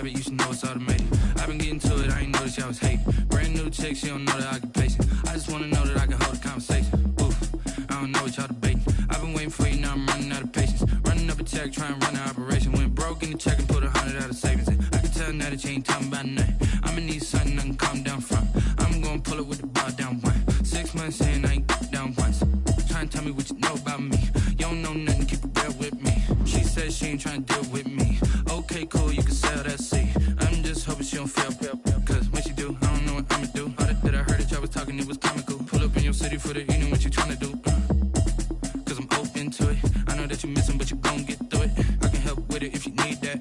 habit, you should know it's automated. I've been getting to it, I ain't noticed y'all was hating. Brand new chick, she don't know the occupation. I just wanna know that I can hold a conversation. Oof, I don't know what y'all debating. I've been waiting for you, now I'm running out of patience. Running up a check, trying to run an operation. Went broke in the check and put 100 out of savings in. I can tell now that you ain't talking about nothing. I'ma need something I can calm down from. I'm gonna pull it with the bar down one. 6 months in, I ain't down once. Trying to tell me what you know about me. You don't know nothing, keep it real with me. She said she ain't trying to deal with me. Okay, cool, you can sell that seat. I'm just hoping she don't fail. Cause when she do, I don't know what I'ma do. All that I heard that y'all was talking, it was comical. Pull up in your city for the evening, what you trying to do? Cause I'm open to it. I know that you missing, but you gon' get through it. I can help with it if you need that.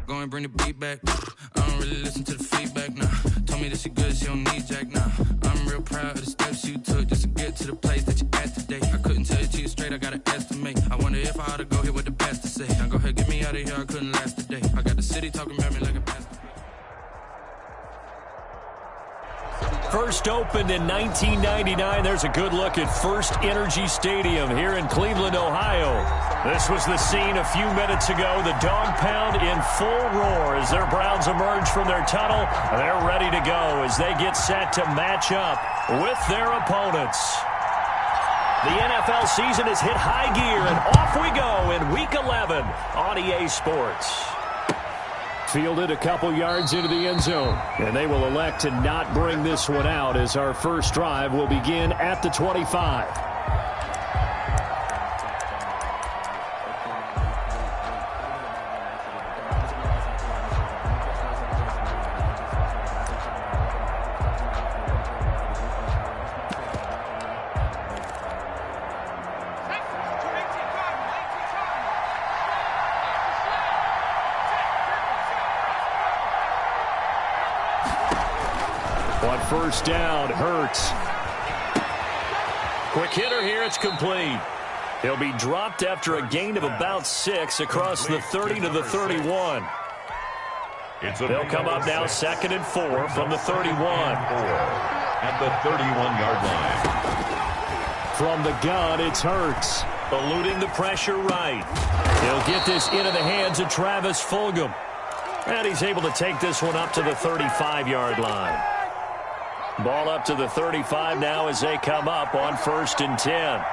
Go and bring the beat back. I don't really listen to the feedback, nah. Told me that she good, she don't need jack, nah. I'm real proud of the steps you took just to get to the place that you at today. I couldn't tell it to you straight, I gotta estimate. I wonder if I ought to go here with the pastor say. Now go ahead, get me out of here, I couldn't last a day. I got the city talking about me like a pastor. First opened in 1999. There's a good look at First Energy Stadium here in Cleveland, Ohio. This was the scene a few minutes ago. The dog pound in full roar as their Browns emerge from their tunnel. They're ready to go as they get set to match up with their opponents. The NFL season has hit high gear, and off we go in Week 11 on EA Sports. Fielded a couple yards into the end zone, and they will elect to not bring this one out as our first drive will begin at the 25. On first down, Hurts. Quick hitter here, it's complete. He'll be dropped after a gain of about 6 across the 30 to the 31. They'll come up now 2nd and 4 from the 31. At the 31-yard line. From the gun, it's Hurts. Eluding the pressure right. He'll get this into the hands of Travis Fulgham. And he's able to take this one up to the 35-yard line. Ball up to the 35 now as they come up on 1st and 10.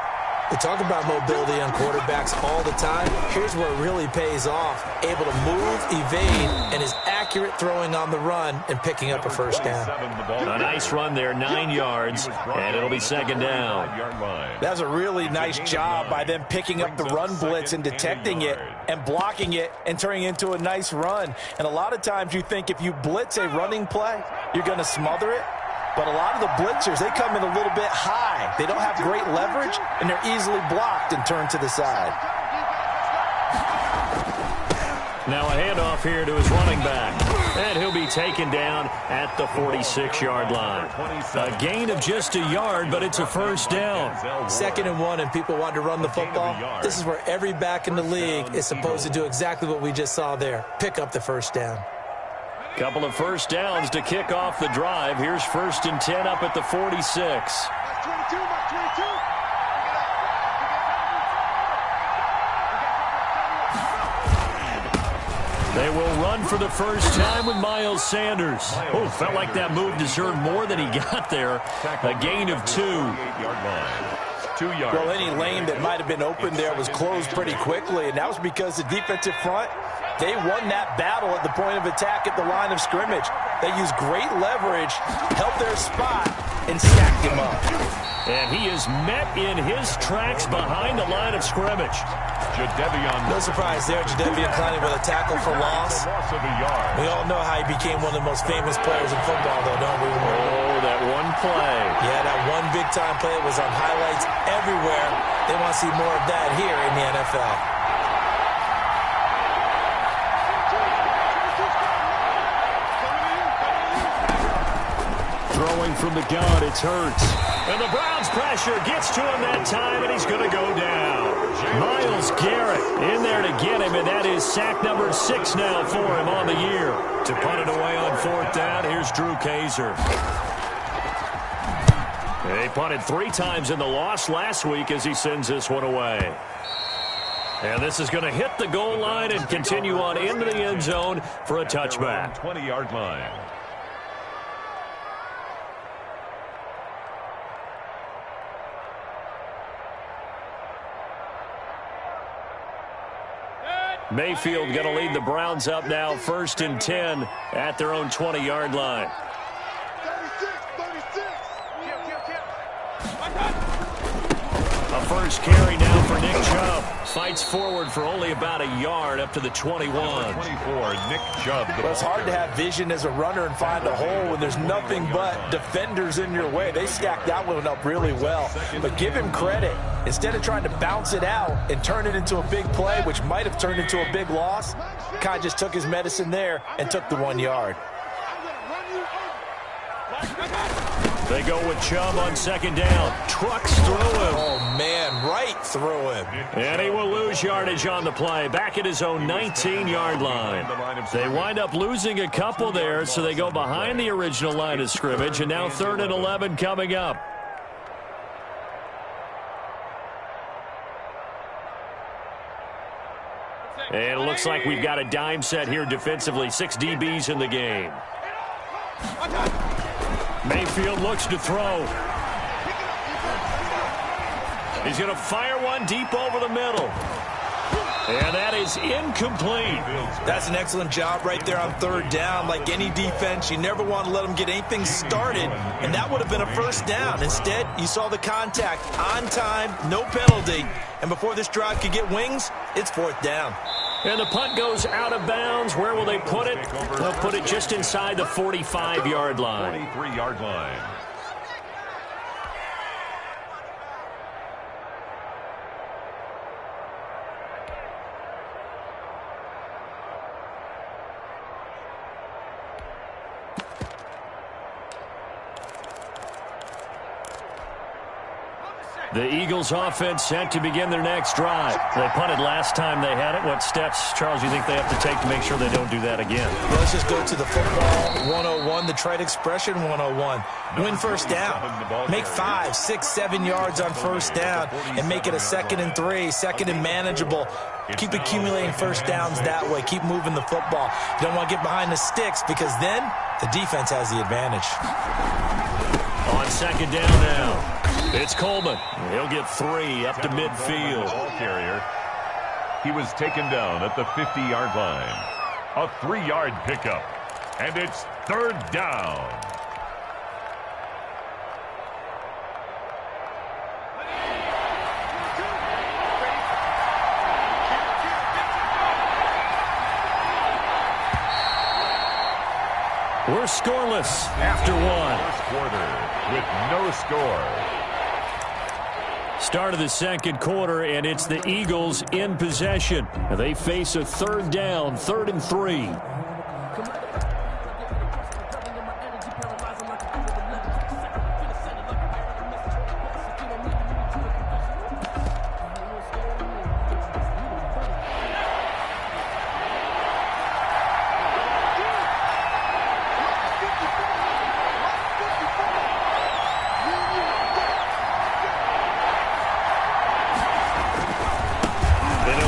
We talk about mobility on quarterbacks all the time. Here's where it really pays off. Able to move, evade, and is accurate throwing on the run and picking up a first down. A nice run there, 9 yards, and it'll be 2nd down. That was a really nice job by them picking up the run blitz and detecting it and blocking it and turning it into a nice run. And a lot of times you think if you blitz a running play, you're going to smother it. But a lot of the blitzers, they come in a little bit high. They don't have great leverage, and they're easily blocked and turned to the side. Now a handoff here to his running back. And he'll be taken down at the 46-yard line. A gain of just a yard, but it's a first down. 2nd and 1, and people want to run the football. This is where every back in the league is supposed to do exactly what we just saw there. Pick up the first down. Couple of first downs to kick off the drive. Here's 1st and 10 up at the 46. They will run for the first time with Miles Sanders. Oh, felt like that move deserved more than he got there. A gain of 2. 2 yards. Well, any lane that might have been open there was closed pretty quickly, and that was because the defensive front, they won that battle at the point of attack at the line of scrimmage. They used great leverage, held their spot, and sacked him up. And he is met in his tracks behind the line of scrimmage. No surprise there, Jadeveon Clowney with a tackle for loss. We all know how he became one of the most famous players in football, though, don't we? Oh, that one play. Yeah, that one big-time play was on highlights everywhere. They want to see more of that here in the NFL. Throwing from the gun, it's Hurts. And the Browns pressure gets to him that time, and he's going to go down. Myles Garrett in there to get him, and that is sack number 6 now for him on the year. To punt it away on 4th down, here's Drew Kaiser. They punted 3 times in the loss last week as he sends this one away. And this is going to hit the goal line and continue on into the end zone for a touchback. 20-yard line. Mayfield going to lead the Browns up now 1st and 10 at their own 20-yard line. A first carry now for Nick Chubb. Fights forward for only about a yard up to the 21. 24, Nick Chubb. Well, it's hard to have vision as a runner and find a hole when there's nothing but defenders in your way. They stacked that one up really well. But give him credit. Instead of trying to bounce it out and turn it into a big play, which might have turned into a big loss, Kai just took his medicine there and took the 1 yard. They go with Chubb on 2nd down. Trucks through him. Oh, man, right through him. And he will lose yardage on the play. Back at his own 19-yard line. They wind up losing a couple there, so they go behind the original line of scrimmage. And now 3rd and 11 coming up. And it looks like we've got a dime set here defensively. 6 DBs in the game. Mayfield looks to throw. He's going to fire one deep over the middle. And that is incomplete. That's an excellent job right there on 3rd down. Like any defense, you never want to let them get anything started, and that would have been a 1st down. Instead, you saw the contact on time, no penalty, and before this drive could get wings, it's 4th down. And the punt goes out of bounds. Where will they put it? They'll put it just inside the 45-yard line. 43-yard line. The Eagles offense set to begin their next drive. They punted last time they had it. What steps, Charles, do you think they have to take to make sure they don't do that again? Well, let's just go to the football 101, the trade expression 101. Win 1st down. Make 5, 6, 7 yards on 1st down and make it a 2nd and 3, 2nd and manageable. Keep accumulating 1st downs that way. Keep moving the football. You don't want to get behind the sticks because then the defense has the advantage. On 2nd down now. It's Coleman. He'll get 3 up to midfield. Ball carrier. He was taken down at the 50-yard line. A 3-yard pickup. And it's 3rd down. We're scoreless after 1. First quarter with no score. Start of the 2nd quarter, and it's the Eagles in possession. They face a 3rd down, 3rd and 3.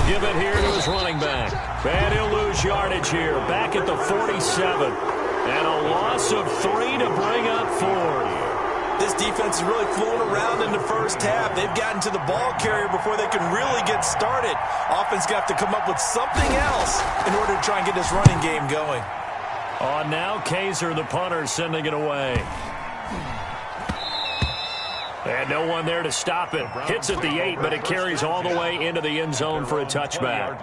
Give it here to his running back. And he'll lose yardage here. Back at the 47. And a loss of 3 to bring up 4. This defense is really flown around in the 1st half. They've gotten to the ball carrier before they can really get started. Offense got to come up with something else in order to try and get this running game going. On now, Kaiser, the punter, sending it away. And no one there to stop it. Hits at the 8, but it carries all the way into the end zone for a touchback.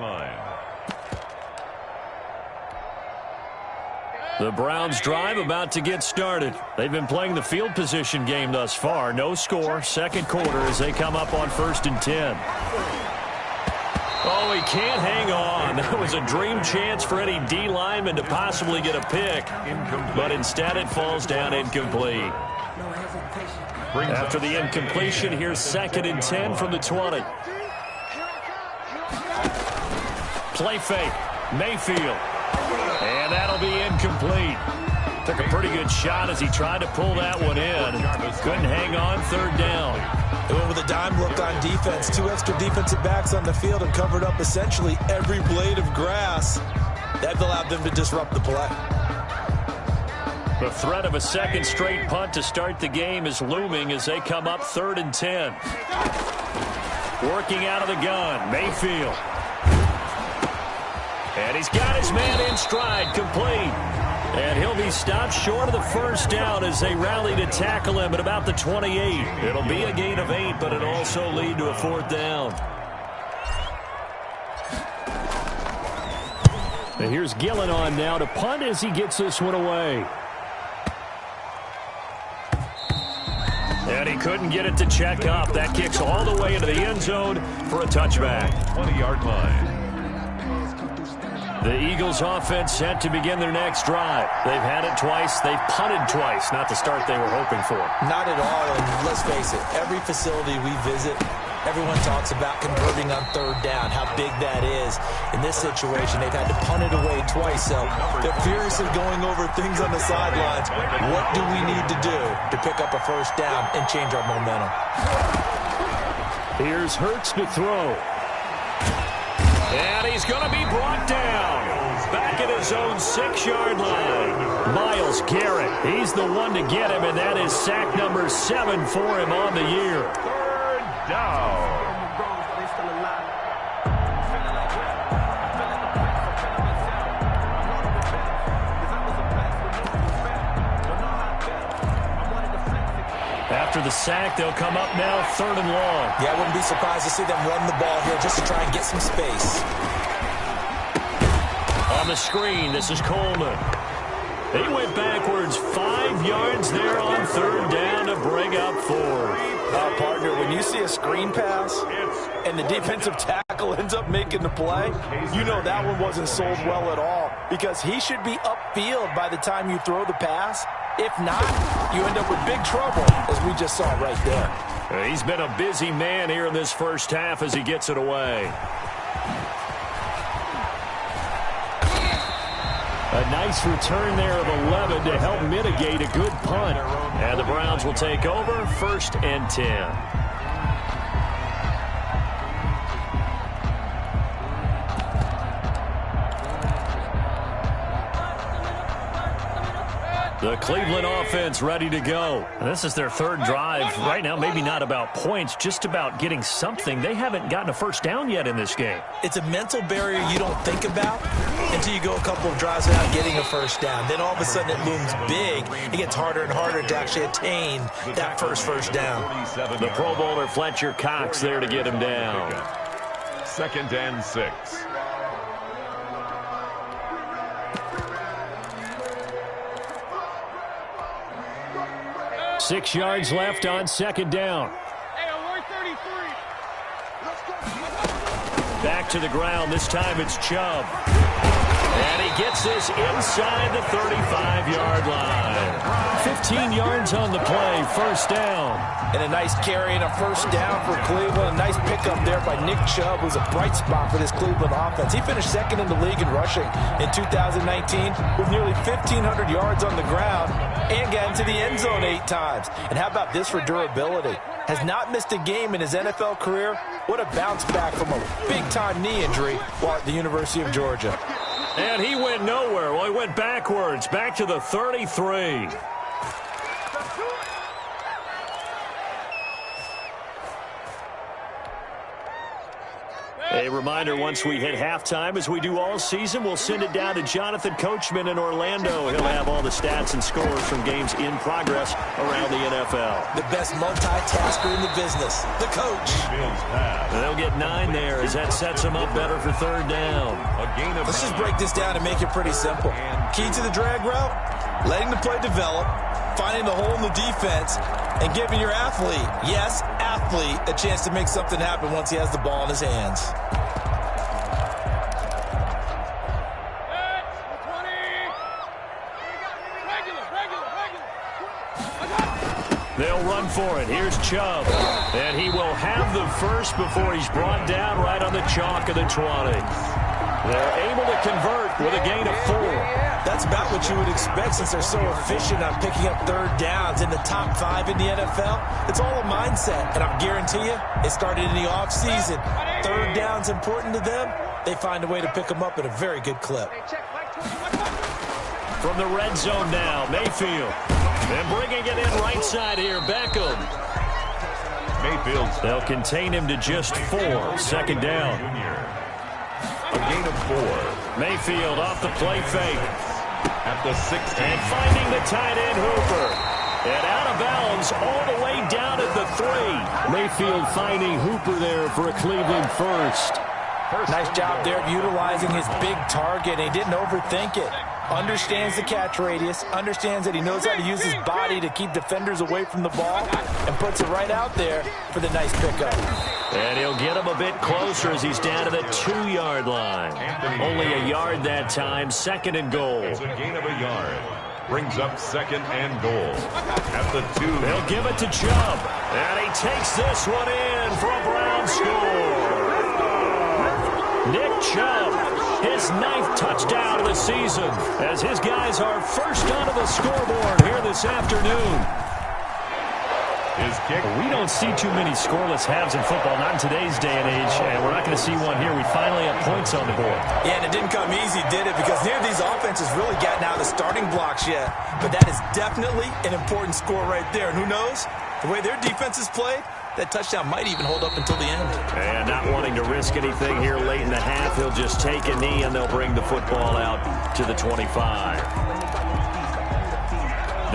The Browns drive about to get started. They've been playing the field position game thus far. No score, 2nd quarter as they come up on 1st and 10. Oh, he can't hang on. That was a dream chance for any D lineman to possibly get a pick. But instead it falls down incomplete. After the incompletion, here's 2nd and 10 from the 20. Play fake. Mayfield. And that'll be incomplete. Took a pretty good shot as he tried to pull that one in. Couldn't hang on, 3rd down. They went with a dime look on defense. 2 extra defensive backs on the field and covered up essentially every blade of grass. That allowed them to disrupt the play. The threat of a second straight punt to start the game is looming as they come up 3rd and 10. Working out of the gun, Mayfield. And he's got his man in stride, complete. And he'll be stopped short of the first down as they rally to tackle him at about the 28. It'll be a gain of 8, but it'll also lead to a 4th down. And here's Gillen on now to punt as he gets this one away. And he couldn't get it to check up. That kicks all the way into the end zone for a touchback. 20-yard line. The Eagles offense set to begin their next drive. They've had it twice. They've punted twice. Not the start they were hoping for. Not at all, and let's face it, every facility we visit, everyone talks about converting on 3rd down, how big that is. In this situation, they've had to punt it away twice, so they're furiously going over things on the sidelines. What do we need to do to pick up a first down and change our momentum? Here's Hurts to throw. And he's going to be brought down. Back at his own 6-yard line. Myles Garrett, he's the one to get him, and that is sack number 7 for him on the year. 3rd down. After the sack, they'll come up now 3rd and long. Yeah, I wouldn't be surprised to see them run the ball here just to try and get some space. On the screen, this is Coleman. He went backwards 5 yards there on 3rd down to bring up 4. Partner, when you see a screen pass and the defensive tackle ends up making the play, you know that one wasn't sold well at all because he should be upfield by the time you throw the pass. If not, you end up with big trouble, as we just saw right there. He's been a busy man here in this first half as he gets it away. A nice return there of 11 to help mitigate a good punt. And the Browns will take over 1st and 10. The Cleveland offense ready to go. And this is their 3rd drive. Right now, maybe not about points, just about getting something. They haven't gotten a first down yet in this game. It's a mental barrier you don't think about until you go a couple of drives without getting a first down. Then all of a sudden it looms big. It gets harder and harder to actually attain that first down. The Pro Bowler Fletcher Cox there to get him down. 2nd and 6. Six yards left on 2nd down. Back to the ground. This time it's Chubb. And he gets this inside the 35-yard line. 15 yards on the play. 1st down. And a nice carry and a first down for Cleveland. A nice pickup there by Nick Chubb, who's a bright spot for this Cleveland offense. He finished 2nd in the league in rushing in 2019 with nearly 1,500 yards on the ground and got into the end zone 8 times. And how about this for durability? Has not missed a game in his NFL career. What a bounce back from a big-time knee injury while at the University of Georgia. And he went nowhere. Well, he went backwards, back to the 33. A reminder, once we hit halftime, as we do all season, we'll send it down to Jonathan Coachman in Orlando. He'll have all the stats and scores from games in progress around the NFL. The best multitasker in the business, the coach. They'll get 9 there as that sets them up better for 3rd down. Let's just break this down and make it pretty simple. Key to the drag route, letting the play develop, finding the hole in the defense, and giving your athlete, yes, athlete, a chance to make something happen once he has the ball in his hands. They'll run for it. Here's Chubb. And he will have the first before he's brought down right on the chalk of the 20. They're able to convert with a gain of 4. That's about what you would expect since they're so efficient on picking up third downs in the top 5 in the NFL. It's all a mindset, and I guarantee you, it started in the offseason. Third down's important to them. They find a way to pick them up at a very good clip. From the red zone now, Mayfield. And bringing it in right side here, Beckham. Mayfield. They'll contain him to just 4. Second down. A gain of 4. Mayfield off the play fake. At the 16. And finding the tight end, Hooper. And out of bounds all the way down at the 3. Mayfield finding Hooper there for a Cleveland first. Nice job there of utilizing his big target. He didn't overthink it. Understands the catch radius, understands that he knows how to use his body to keep defenders away from the ball, and puts it right out there for the nice pickup. And he'll get him a bit closer as he's down to the 2-yard line. Only a yard that time, second and goal. It's a gain of a yard. Brings up second and goal. At the 2. They'll give it to Chubb. And he takes this one in for a Brown score. Nick Chubb, his 9th touchdown of the season, as his guys are first onto the scoreboard here this afternoon. His kick. We don't see too many scoreless halves in football, not in today's day and age, and we're not going to see one here. We finally have points on the board. Yeah, and it didn't come easy, did it? Because neither of these offenses really gotten out of the starting blocks yet. But that is definitely an important score right there. And who knows? The way their defense is played, that touchdown might even hold up until the end. And not wanting to risk anything here late in the half, he'll just take a knee, and they'll bring the football out to the 25.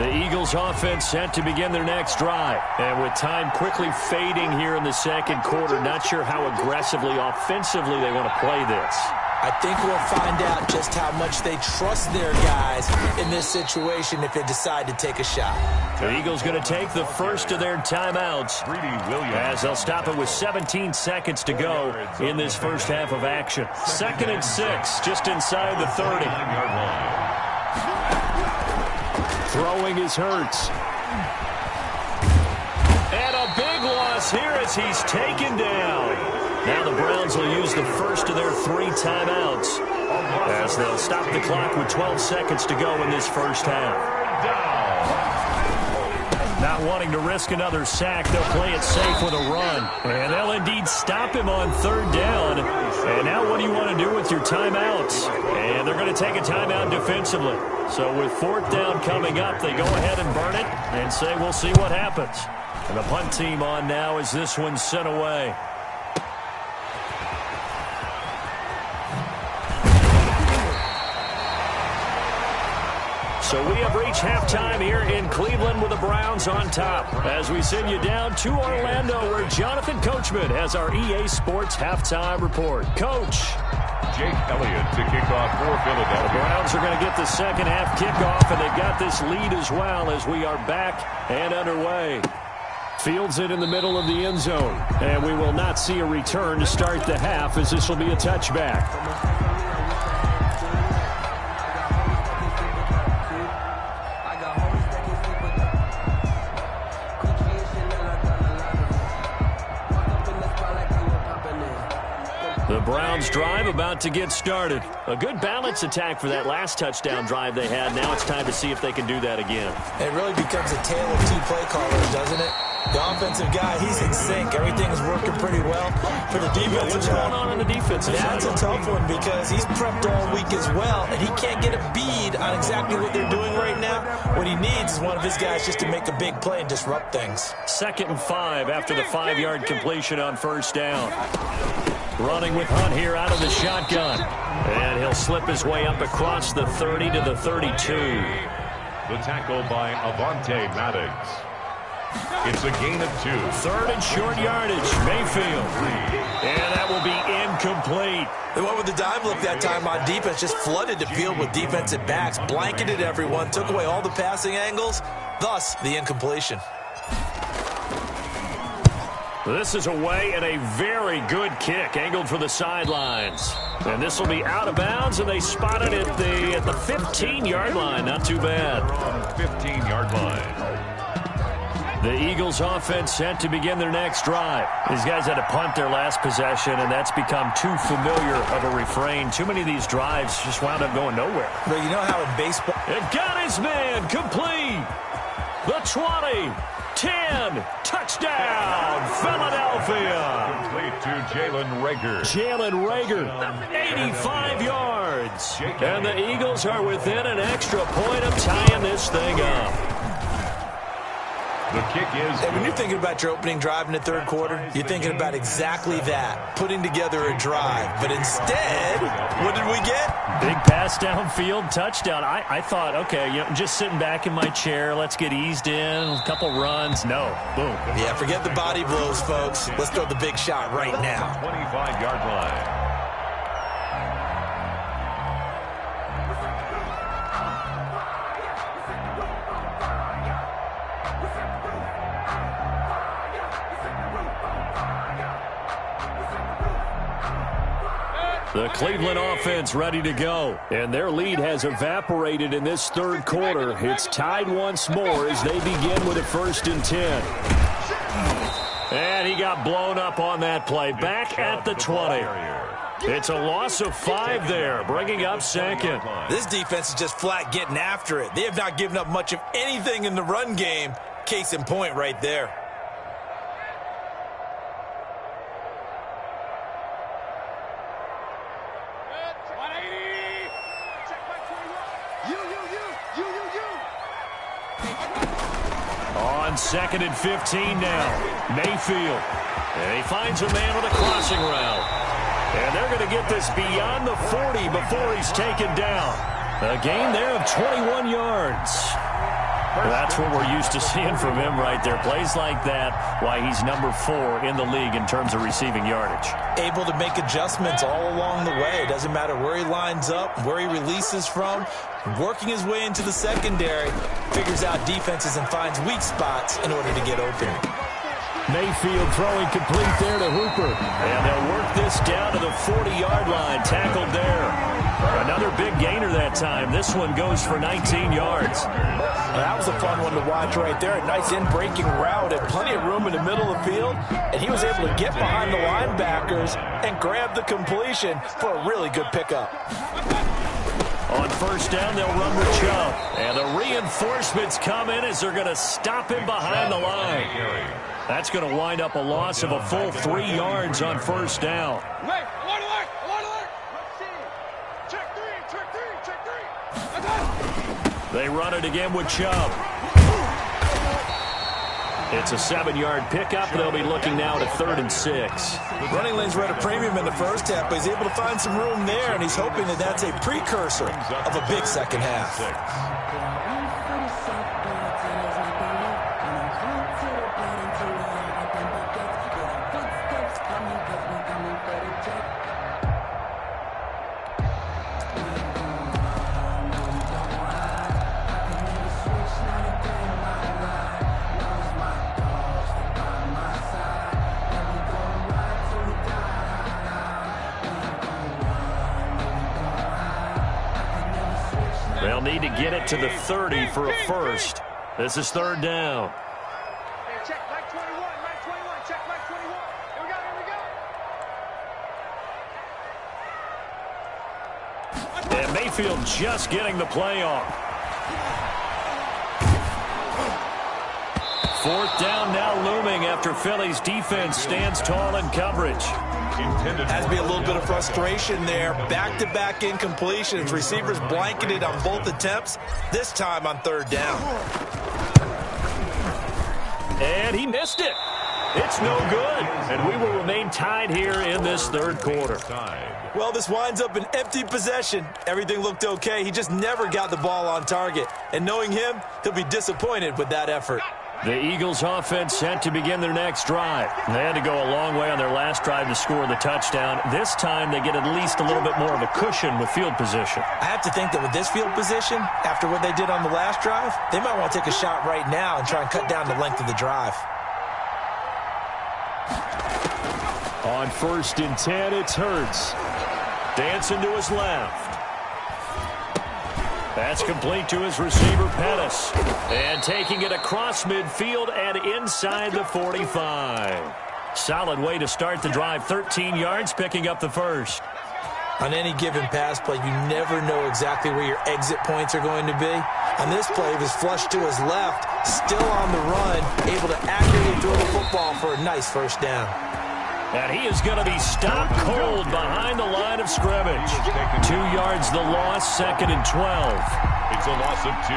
The Eagles offense set to begin their next drive. And with time quickly fading here in the second quarter, not sure how aggressively, offensively they want to play this. I think we'll find out just how much they trust their guys in this situation if they decide to take a shot. The Eagles going to take the first of their timeouts as they'll stop it with 17 seconds to go in this first half of action. 2nd and 6, just inside the 30. Throwing is Hurts. And a big loss here as he's taken down. Now the Browns will use the first of their 3 timeouts as they'll stop the clock with 12 seconds to go in this first half. Not wanting to risk another sack, they'll play it safe with a run. And they'll indeed stop him on 3rd down. And now what do you want to do with your timeouts? And they're going to take a timeout defensively. So with 4th down coming up, they go ahead and burn it and say we'll see what happens. And the punt team on now as this one's sent away. So we have reached halftime here in Cleveland with the Browns on top. As we send you down to Orlando where Jonathan Coachman has our EA Sports halftime report. Coach. Jake Elliott to kick off for Philadelphia. The Browns are going to get the second half kickoff, and they've got this lead as well as we are back and underway. Fields it in the middle of the end zone, and we will not see a return to start the half as this will be a touchback. The Browns drive about to get started. A good balance attack for that last touchdown drive they had. Now it's time to see if they can do that again. It really becomes a tale of 2 play callers, doesn't it? The offensive guy, he's in sync. Everything is working pretty well. For the defensive What's going on the defensive side? That's a tough one because he's prepped all week as well, and he can't get a bead on exactly what they're doing right now. What he needs is one of his guys just to make a big play and disrupt things. 2nd and 5 after the 5-yard completion on 1st down. Running with Hunt here out of the shotgun. And he'll slip his way up across the 30 to the 32. The tackle by Avante Maddox. It's a gain of 2. 3rd and short yardage. Mayfield. And that will be incomplete. They went with the dime look that time on defense. Just flooded the field with defensive backs. Blanketed everyone. Took away all the passing angles. Thus, the incompletion. This is away and a very good kick angled for the sidelines. And this will be out of bounds, and they spot it at the 15-yard line. Not too bad. 15-yard line. The Eagles offense set to begin their next drive. These guys had to punt their last possession, and that's become too familiar of a refrain. Too many of these drives just wound up going nowhere. But you know how in baseball... It got his man complete. The 20, 10, touchdown, Philadelphia. Complete to Jalen Reagor. Jalen Reagor, 85 yards. And the Eagles are within an extra point of tying this thing up. The kick is... And when you're thinking about your opening drive in the third quarter, you're thinking about exactly that, putting together a drive. But instead, what did we get? Big pass downfield, touchdown. I thought, okay, just sitting back in my chair, let's get eased in, a couple runs. No, boom. Yeah, forget the body blows, folks. Let's throw the big shot right now. 25-yard line. The Cleveland offense ready to go, and their lead has evaporated in this third quarter. It's tied once more as they begin with a 1st and 10. And he got blown up on that play, back at the 20. It's a loss of 5 there, bringing up 2nd. This defense is just flat getting after it. They have not given up much of anything in the run game. Case in point right there. On 2nd and 15 now, Mayfield. And he finds a man with a crossing route. And they're going to get this beyond the 40 before he's taken down. A gain there of 21 yards. That's what we're used to seeing from him right there. Plays like that, why he's number 4 in the league in terms of receiving yardage. Able to make adjustments all along the way. Doesn't matter where he lines up, where he releases from. Working his way into the secondary, figures out defenses and finds weak spots in order to get open. Mayfield throwing complete there to Hooper. And they'll work this down to the 40-yard line. Tackled there. Another big gainer that time. This one goes for 19 yards. That was a fun one to watch right there. A nice in-breaking route and plenty of room in the middle of the field. And he was able to get behind the linebackers and grab the completion for a really good pickup. On 1st down, they'll run with Chubb. And the reinforcements come in as they're going to stop him behind the line. That's going to wind up a loss of a full 3 yards on 1st down. They run it again with Chubb. It's a 7-yard pickup. They'll be looking now to 3rd and 6. Running lanes were at a premium in the first half, but he's able to find some room there, and he's hoping that that's a precursor of a big second half. They'll need to get it to the 30 for a first. This is 3rd down. Check back 21, back 21, check back 21. Here we go, And Mayfield just getting the play off. 4th down now looming after Philly's defense stands tall in coverage. Has to be a little bit of frustration there. Back-to-back incompletions. Receivers blanketed on both attempts, this time on 3rd down. And he missed it. It's no good. And we will remain tied here in this 3rd quarter. Well, this winds up an empty possession. Everything looked okay. He just never got the ball on target. And knowing him, he'll be disappointed with that effort. The Eagles offense set to begin their next drive. They had to go a long way on their last drive to score the touchdown. This time they get at least a little bit more of a cushion with field position. I have to think that with this field position, after what they did on the last drive, they might want to take a shot right now and try and cut down the length of the drive. On 1st and 10, it's Hurts. Dancing to his left. That's complete to his receiver, Pettis. And taking it across midfield and inside the 45. Solid way to start the drive. 13 yards, picking up the first. On any given pass play, you never know exactly where your exit points are going to be. On this play, he was flushed to his left, still on the run, able to accurately throw the football for a nice first down. And he is going to be stopped cold behind the line of scrimmage. 2 yards the loss, 2nd and 12. It's a loss of 2.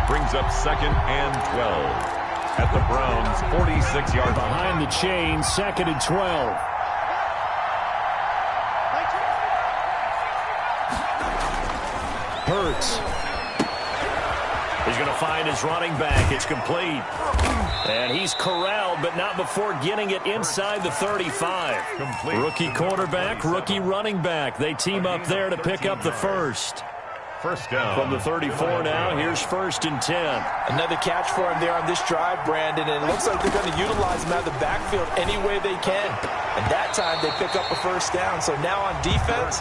Brings up 2nd and 12. At the Browns' 46-yard line. Behind the chain, 2nd and 12. Hurts. He's going to find his running back. It's complete. And he's corralled, but not before getting it inside the 35. Complete. Rookie quarterback, rookie running back. They team up there to pick up the first. First down. From the 34 now, here's 1st and 10. Another catch for him there on this drive, Brandon, and it looks like they're going to utilize him out of the backfield any way they can. And that time, they pick up a first down. So now on defense,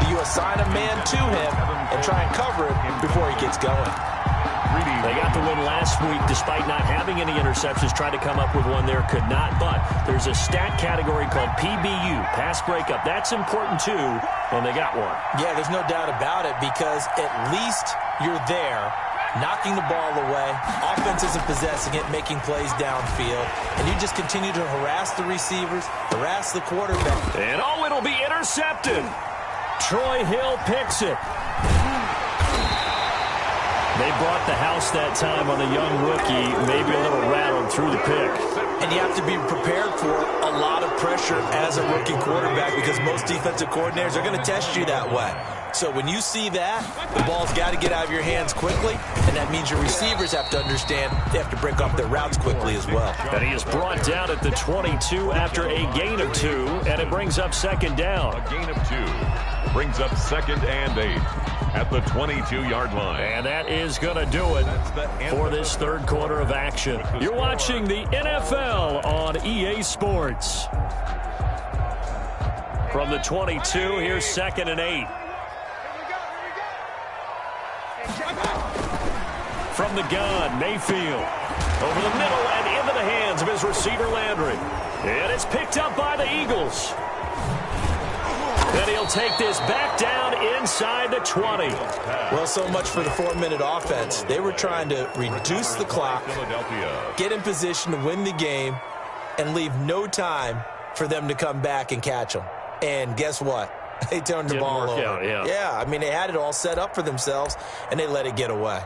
you assign a man to him and try and cover him before he gets going. They got the win last week despite not having any interceptions. Tried to come up with one there, could not. But there's a stat category called PBU, pass breakup. That's important too, and they got one. Yeah, there's no doubt about it because at least you're there, knocking the ball away. Offense isn't possessing it, making plays downfield. And you just continue to harass the receivers, harass the quarterback. And oh, it'll be intercepted. Troy Hill picks it. They brought the house that time on the young rookie, maybe a little rattled through the pick. And you have to be prepared for a lot of pressure as a rookie quarterback because most defensive coordinators are going to test you that way. So when you see that, the ball's got to get out of your hands quickly, and that means your receivers have to understand they have to break off their routes quickly as well. And he is brought down at the 22 after a gain of 2, and it brings up 2nd down. A gain of 2. Brings up 2nd and 8. At the 22-yard line. And that is going to do it for this third quarter of action. You're watching the NFL on EA Sports. From the 22, here's 2nd and 8. From the gun, Mayfield. Over the middle and into the hands of his receiver, Landry. And it's picked up by the Eagles. Then he'll take this back down inside the 20. Well, so much for the 4-minute offense. They were trying to reduce the clock, get in position to win the game, and leave no time for them to come back and catch them. And guess what? They turned the ball over. Out, yeah. Yeah, I mean, they had it all set up for themselves, and they let it get away.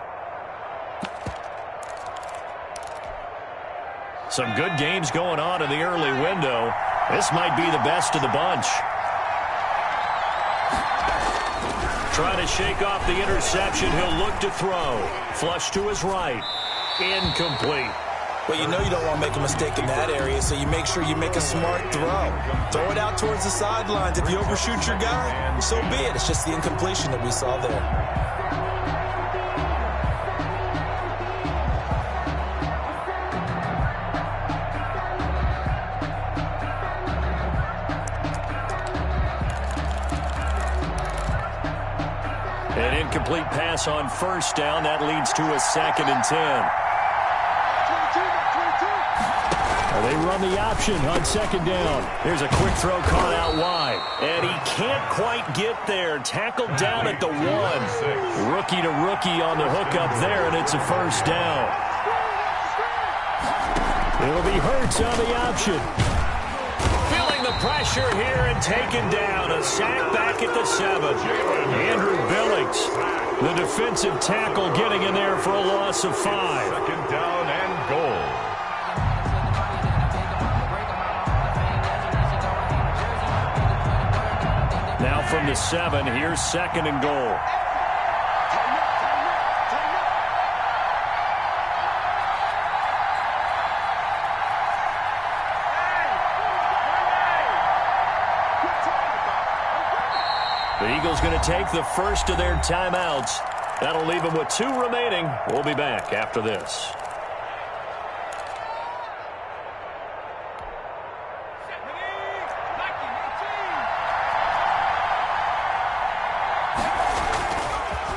Some good games going on in the early window. This might be the best of the bunch. Trying to shake off the interception. He'll look to throw. Flush to his right. Incomplete. Well, you know you don't want to make a mistake in that area, so you make sure you make a smart throw. Throw it out towards the sidelines. If you overshoot your guy, so be it. It's just the incompletion that we saw there. An incomplete pass on first down. That leads to a 2nd and 10. They run the option on 2nd down. There's a quick throw caught out wide. And he can't quite get there. Tackled down at the 1. Rookie to rookie on the hook up there, and it's a first down. It'll be Hurts on the option. Feeling the pressure here and taken down. A sack back at the 7. Andrew Billings, the defensive tackle, getting in there for a loss of 5. 2nd down and goal. Now from the 7, here's 2nd and goal. The Eagles going to take the first of their timeouts. That'll leave them with 2 remaining. We'll be back after this.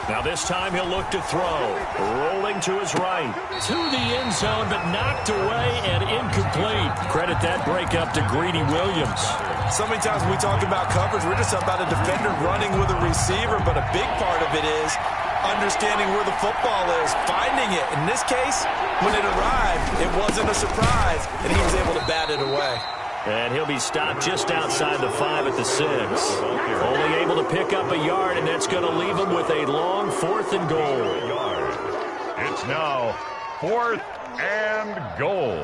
Now this time he'll look to throw. Rolling to his right. To the end zone, but knocked away and incomplete. Credit that breakup to Greedy Williams. So many times when we talk about coverage, we're just about a defender running with a receiver, but a big part of it is understanding where the football is, finding it. In this case, when it arrived, it wasn't a surprise, and he was able to bat it away. And he'll be stopped just outside the 5 at the 6. Only able to pick up a yard, and that's going to leave him with a long 4th and goal. It's now 4th and goal.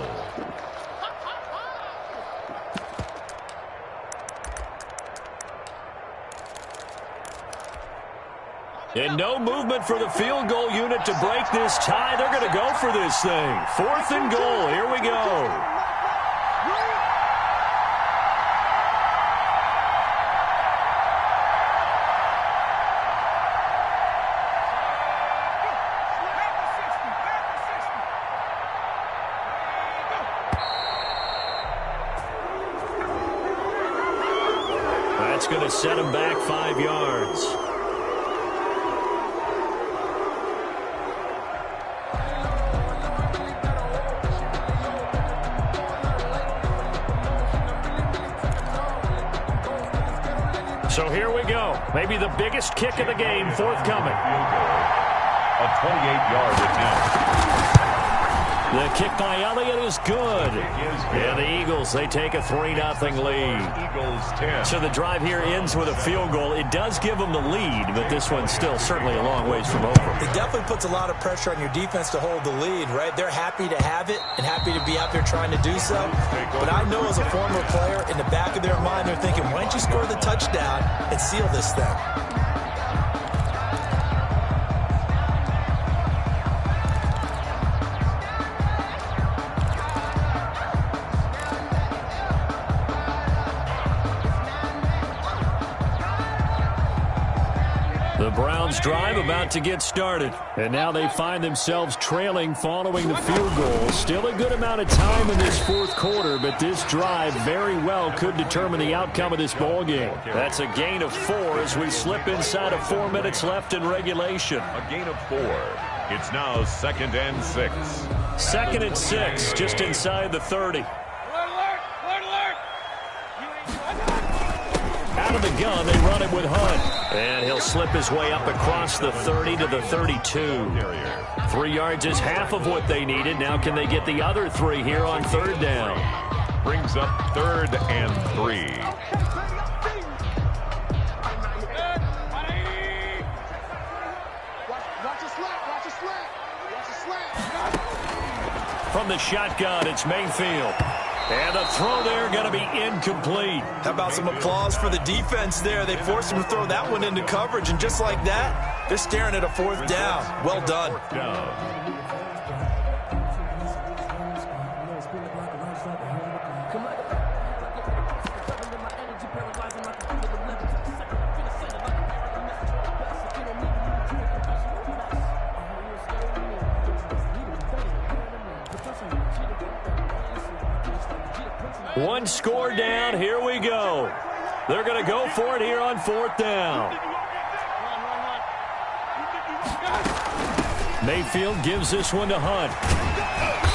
And no movement for the field goal unit to break this tie. They're going to go for this thing. 4th and goal. Here we go. That's going to set him back 5 yards. So here we go. Maybe the biggest kick of the game forthcoming. A 28-yard attempt. The kick by Elliott is good. And the Eagles, they take a 3-0 lead. Eagles 10. So the drive here ends with a field goal. It does give them the lead, but this one's still certainly a long ways from over. It definitely puts a lot of pressure on your defense to hold the lead, right? They're happy to have it and happy to be out there trying to do so. But I know as a former player, in the back of their mind, they're thinking, why don't you score the touchdown and seal this thing? The Browns drive about to get started. And now they find themselves trailing following the field goal. Still a good amount of time in this 4th quarter, but this drive very well could determine the outcome of this ball game. That's a gain of 4 as we slip inside of 4 minutes left in regulation. A gain of 4. It's now 2nd and 6. 2nd and 6, just inside the 30. Out of the gun, they run it with Hunt. And he'll slip his way up across the 30 to the 32. 3 yards is half of what they needed. Now can they get the other 3 here on 3rd down? Brings up 3rd and 3. From the shotgun, it's Mayfield. And the throw there going to be incomplete. How about some applause for the defense there? They forced him to throw that one into coverage, and just like that, they're staring at a 4th down. Well done. One score down. Here we go. They're going to go for it here on 4th down. Mayfield gives this one to Hunt.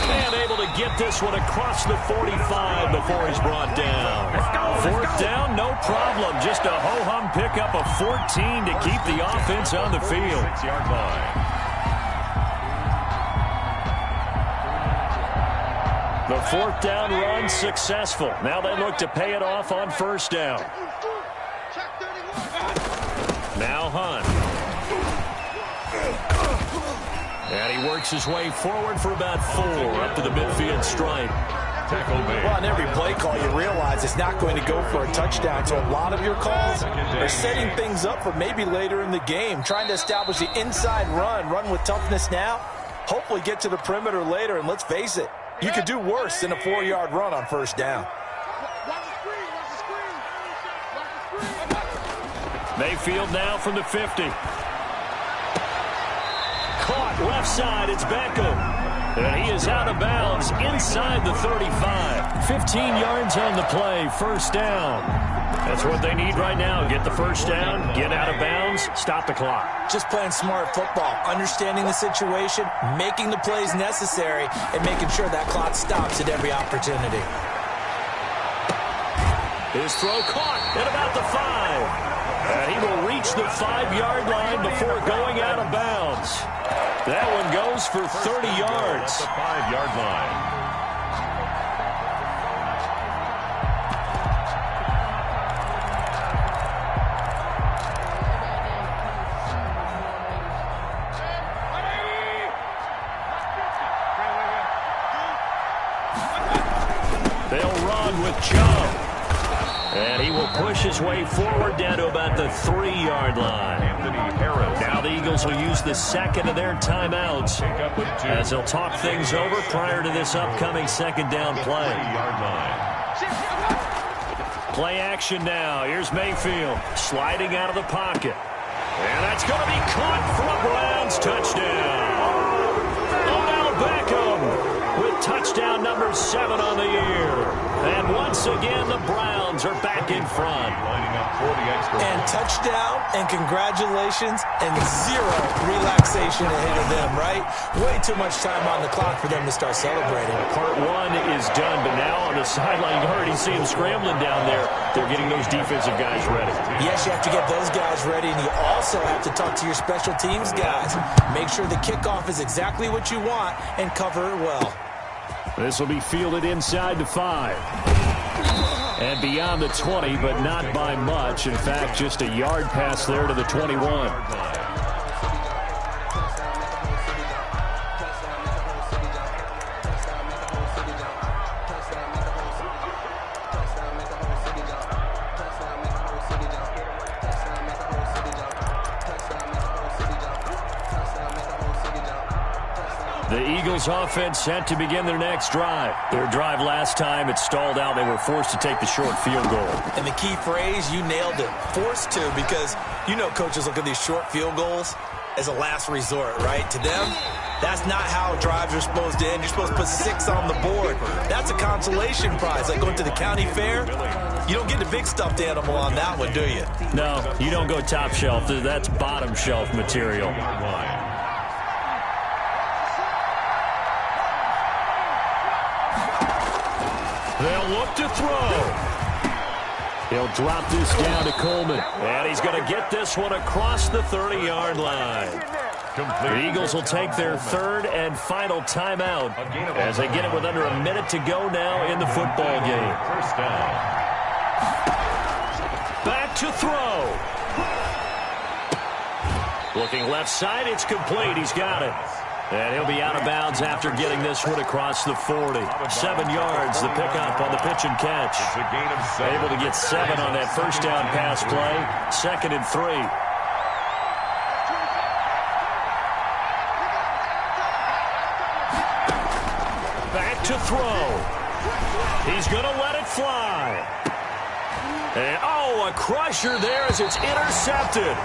And able to get this one across the 45 before he's brought down. 4th down, no problem. Just a ho-hum pickup of 14 to keep the offense on the field. 6-yard line. The 4th down run successful. Now they look to pay it off on 1st down. Now Hunt. And he works his way forward for about 4 up to the midfield stripe. Well, on every play call, you realize it's not going to go for a touchdown. So a lot of your calls are setting things up for maybe later in the game, trying to establish the inside run with toughness now, hopefully get to the perimeter later, and let's face it, you could do worse than a 4-yard run on 1st down. Mayfield now from the 50. Caught left side. It's Beckham. And he is out of bounds inside the 35. 15 yards on the play, first down. That's what they need right now. Get the first down, get out of bounds, stop the clock. Just playing smart football, understanding the situation, making the plays necessary, and making sure that clock stops at every opportunity. His throw caught at about the 5. And he will reach the 5-yard line before going out of bounds. That one goes for 30 yards. The 5-yard line. They'll run with Joe. And he will push his way forward down to about the 3-yard line. Now the Eagles will use the second of their timeouts as they'll talk things over prior to this upcoming second down play. Play action now. Here's Mayfield sliding out of the pocket. And that's going to be caught for a Browns touchdown. Odell Beckham with touchdown number 7 on the year. And once again, the Browns are back in front. And touchdown, and congratulations, and zero relaxation ahead of them, right? Way too much time on the clock for them to start celebrating. Part 1 is done, but now on the sideline, you already see them scrambling down there. They're getting those defensive guys ready. Yes, you have to get those guys ready, and you also have to talk to your special teams guys. Make sure the kickoff is exactly what you want and cover it well. This will be fielded inside the 5. And beyond the 20, but not by much. In fact, just a yard pass there to the 21. The Eagles offense set to begin their next drive. Their drive last time, it stalled out. They were forced to take the short field goal. And the key phrase, you nailed it, forced to, because you know coaches look at these short field goals as a last resort, right? To them, that's not how drives are supposed to end. You're supposed to put 6 on the board. That's a consolation prize, like going to the county fair. You don't get the big stuffed animal on that one, do you? No, you don't go top shelf. That's bottom shelf material. They'll look to throw. He'll drop this down to Coleman. And he's going to get this one across the 30-yard line. The Eagles will take their third and final timeout as they get it with under a minute to go now in the football game. First down. Back to throw. Looking left side, it's complete. He's got it. And he'll be out of bounds after getting this one across the 40. 7 yards, the pickup on the pitch and catch. Able to get 7 on that first down pass play. 2nd and 3. Back to throw. He's going to let it fly. And, oh, a crusher there as it's intercepted.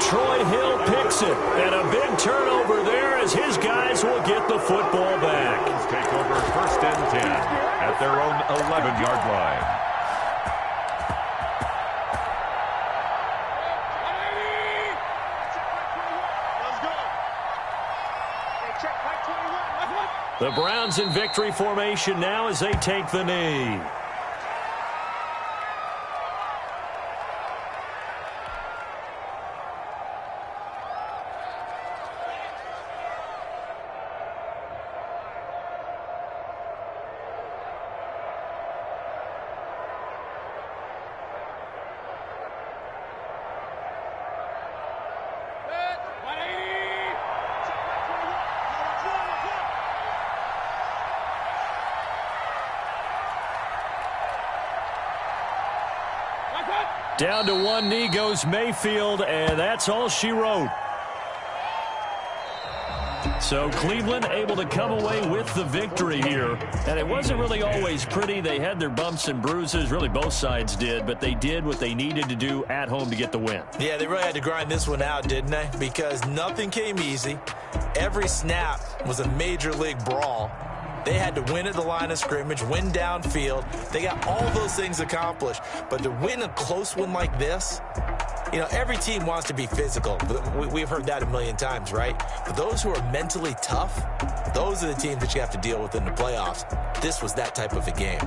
Troy Hill picks it, and a big turnover there as his guys will get the football back. Take over 1st and 10 at their own 11-yard line. The Browns in victory formation now as they take the knee. Down to one knee goes Mayfield, and that's all she wrote. So Cleveland able to come away with the victory here. And it wasn't really always pretty. They had their bumps and bruises. Really, both sides did. But they did what they needed to do at home to get the win. Yeah, they really had to grind this one out, didn't they? Because nothing came easy. Every snap was a major league brawl. They had to win at the line of scrimmage, win downfield. They got all those things accomplished. But to win a close one like this, you know, every team wants to be physical. We've heard that a million times, right? But those who are mentally tough, those are the teams that you have to deal with in the playoffs. This was that type of a game.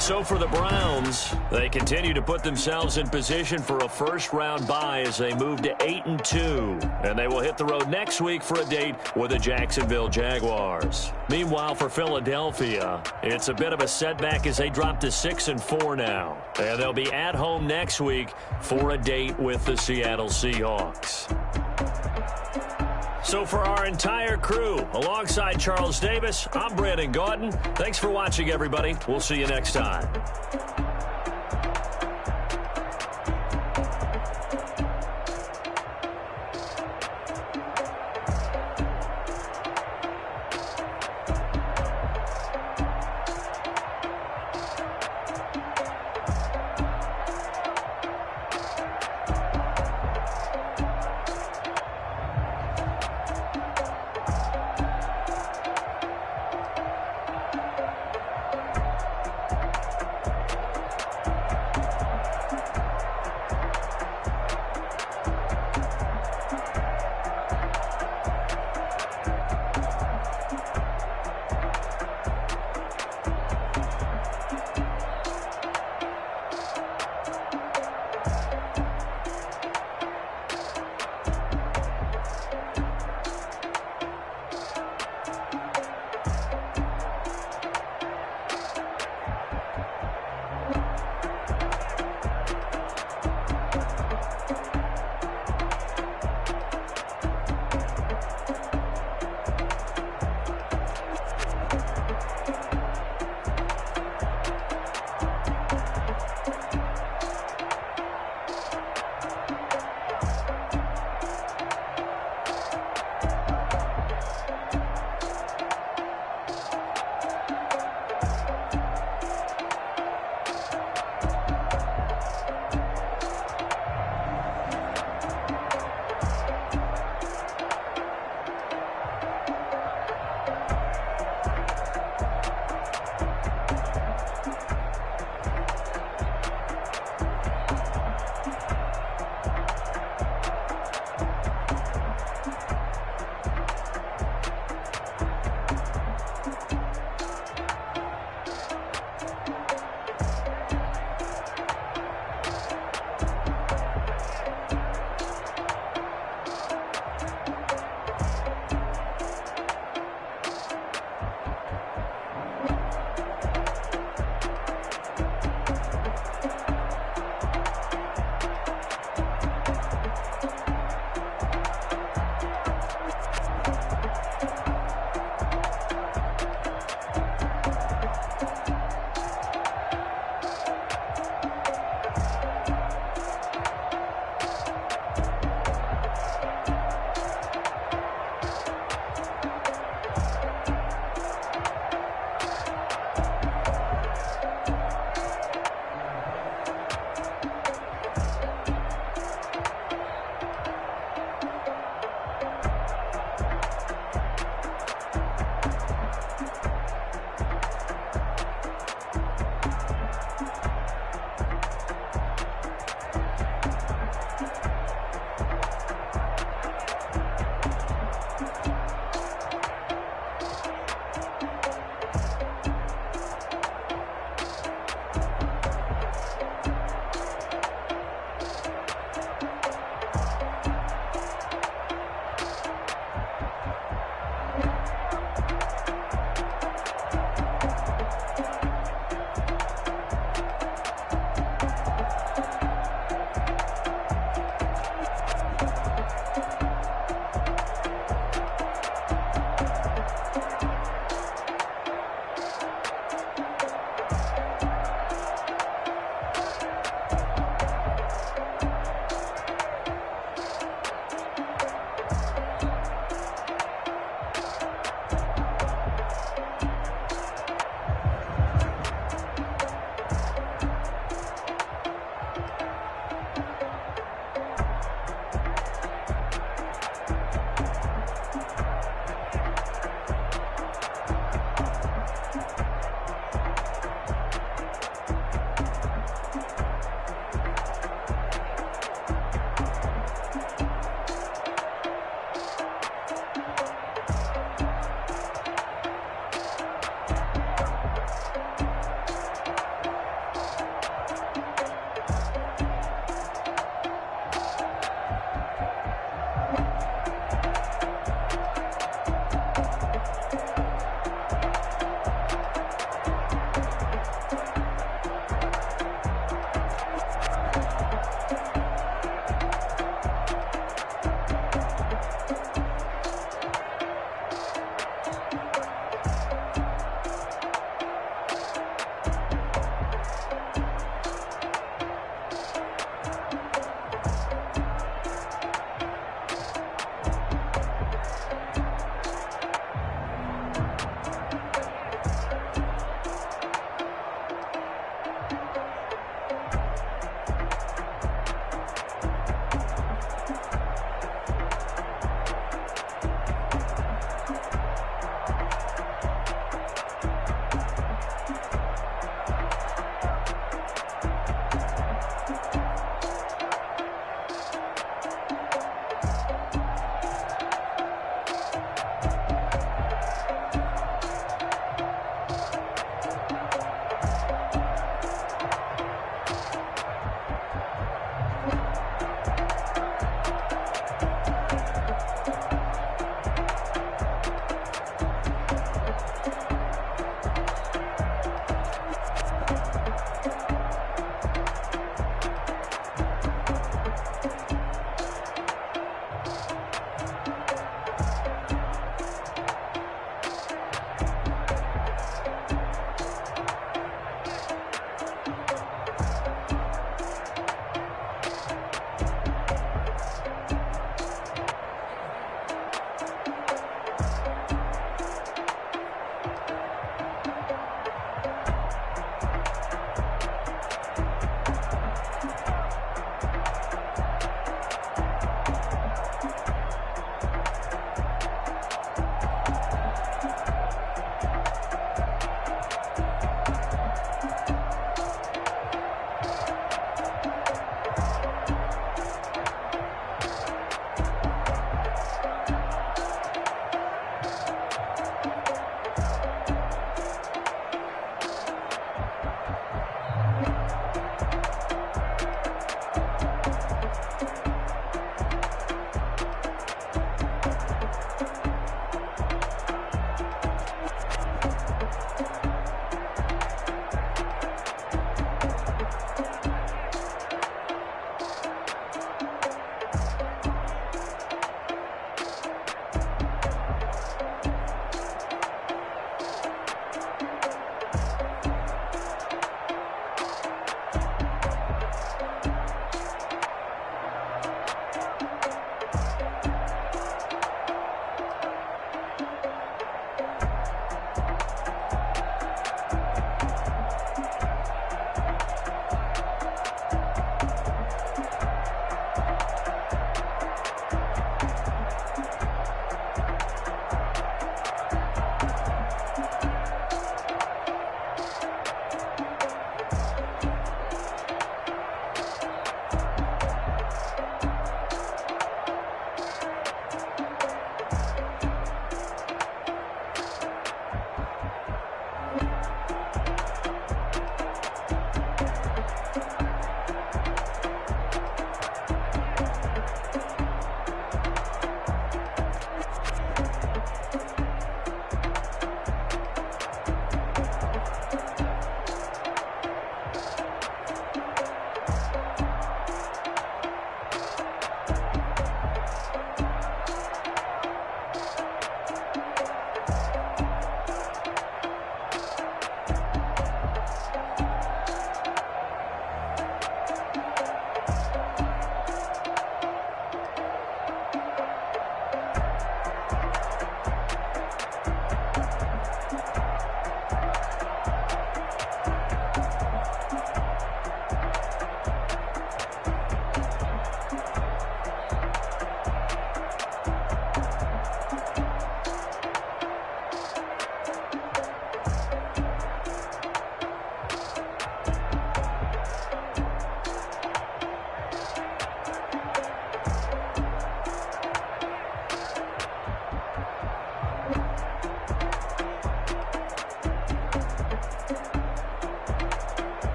So for the Browns, they continue to put themselves in position for a first-round bye as they move to 8-2. And they will hit the road next week for a date with the Jacksonville Jaguars. Meanwhile, for Philadelphia, it's a bit of a setback as they drop to 6-4 now. And they'll be at home next week for a date with the Seattle Seahawks. So for our entire crew, alongside Charles Davis, I'm Brandon Gaudin. Thanks for watching, everybody. We'll see you next time.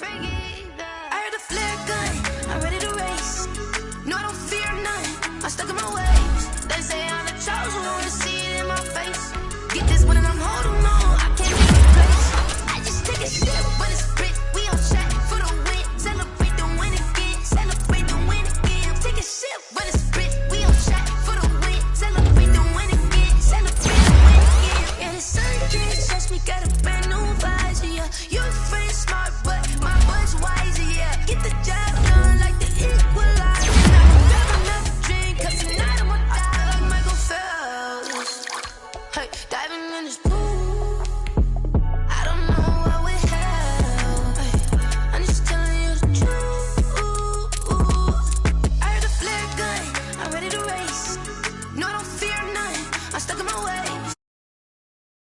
I heard a flare gun, I'm ready to race. No, I don't fear none, I'm stuck in my ways. They say